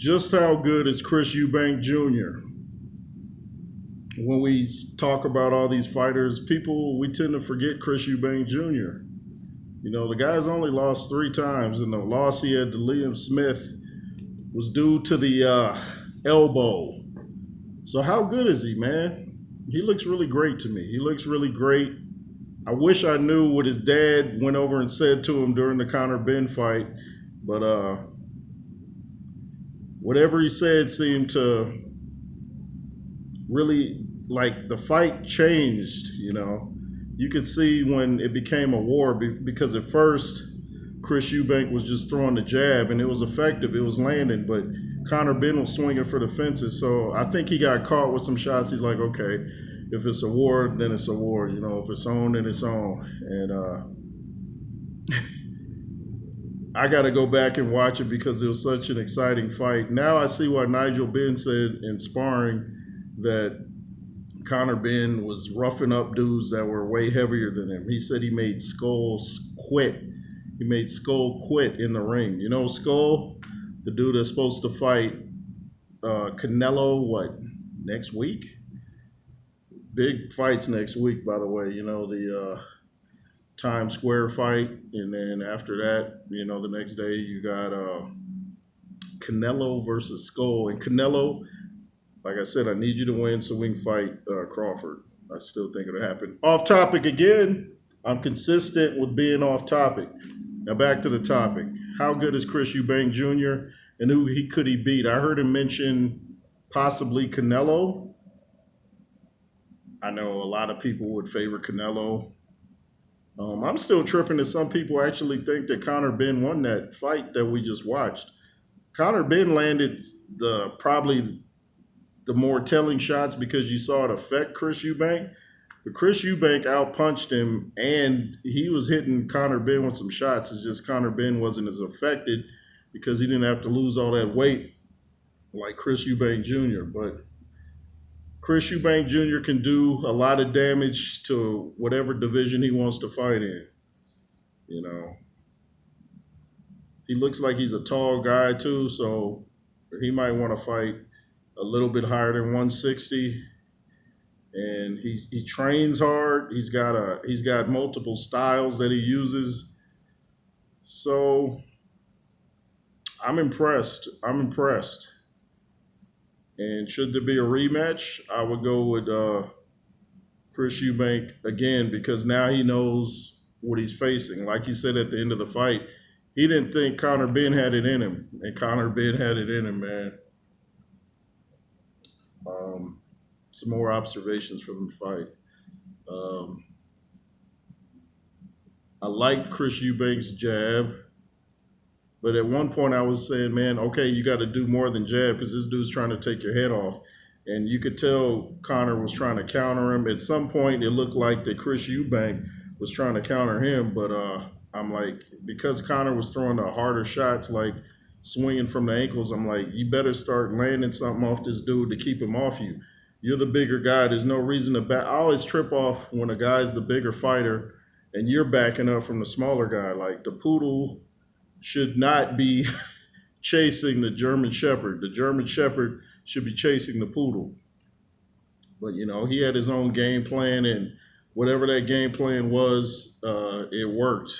Just how good is Chris Eubank Jr.? When we talk about all these fighters, we tend to forget Chris Eubank Jr. You know, the guy's only lost 3 times, and the loss he had to Liam Smith was due to the elbow. So how good is he, man? He looks really great to me. He looks really great. I wish I knew what his dad went over and said to him during the Conor Ben fight, but whatever he said seemed to really, like, the fight changed, you know. You could see when it became a war because at first Chris Eubank was just throwing the jab and it was effective, it was landing, but Conor Ben was swinging for the fences. So I think he got caught with some shots. He's like, okay, if it's a war, then it's a war, you know. If it's on, then it's on. And I got to go back and watch it because it was such an exciting fight. Now I see why Nigel Benn said in sparring that Conor Ben was roughing up dudes that were way heavier than him. He said he made Skulls quit. He made Skull quit in the ring. You know Skull, the dude that's supposed to fight Canelo, next week? Big fights next week, by the way. You know, the Times Square fight, and then after that, you know, the next day you got Canelo versus Skull. And Canelo, like I said, I need you to win so we can fight Crawford. I still think it'll happen. Off topic again. I'm consistent with being off topic. Now back to the topic. How good is Chris Eubank Jr. and who could he beat? I heard him mention possibly Canelo. I know a lot of people would favor Canelo. I'm still tripping that some people actually think that Conor Ben won that fight that we just watched. Conor Ben landed probably the more telling shots because you saw it affect Chris Eubank. But Chris Eubank outpunched him, and he was hitting Conor Ben with some shots. It's just Conor Ben wasn't as affected because he didn't have to lose all that weight like Chris Eubank Jr. But Chris Eubank Jr. can do a lot of damage to whatever division he wants to fight in. You know, he looks like he's a tall guy too, so he might want to fight a little bit higher than 160. And he trains hard. He's got multiple styles that he uses. So I'm impressed. And should there be a rematch, I would go with Chris Eubank again because now he knows what he's facing. Like he said at the end of the fight, he didn't think Conor Ben had it in him, and Conor Ben had it in him, man. Some more observations from the fight. I liked Chris Eubank's jab. But at one point I was saying, man, okay, you got to do more than jab because this dude's trying to take your head off. And you could tell Conor was trying to counter him. At some point, it looked like that Chris Eubank was trying to counter him. But I'm like, because Conor was throwing the harder shots, like swinging from the ankles, I'm like, you better start landing something off this dude to keep him off you. You're the bigger guy. There's no reason to back. I always trip off when a guy's the bigger fighter and you're backing up from the smaller guy. Like the poodle should not be chasing the German Shepherd. The German Shepherd should be chasing the poodle. But, you know, he had his own game plan, and whatever that game plan was, it worked.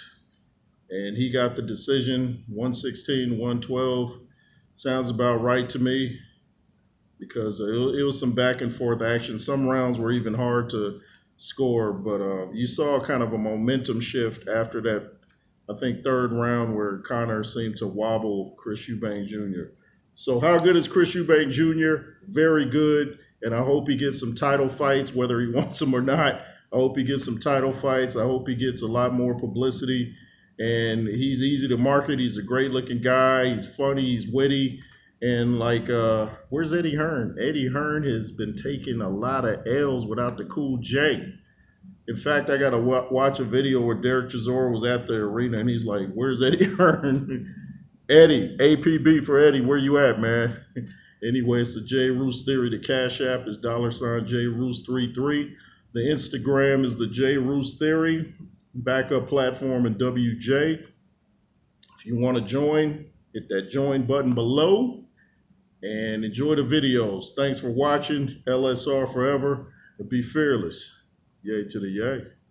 And he got the decision, 116, 112. Sounds about right to me because it was some back and forth action. Some rounds were even hard to score, but you saw kind of a momentum shift after that, I think, third round where Conor seemed to wobble Chris Eubank Jr. So how good is Chris Eubank Jr.? Very good, and I hope he gets some title fights, whether he wants them or not. I hope he gets some title fights. I hope he gets a lot more publicity, and he's easy to market. He's a great-looking guy. He's funny. He's witty. And, like, where's Eddie Hearn? Eddie Hearn has been taking a lot of L's without the Cool J. In fact, I got to watch a video where Derek Chisora was at the arena, and he's like, where's Eddie Hearn? Eddie, APB for Eddie, where you at, man? Anyway, it's the J. Roos Theory. The Cash App is $J Roos 33. The Instagram is the J. Roos Theory. Backup platform in WJ. If you want to join, hit that join button below. and enjoy the videos. Thanks for watching. LSR forever, and be fearless. Yay to the yay.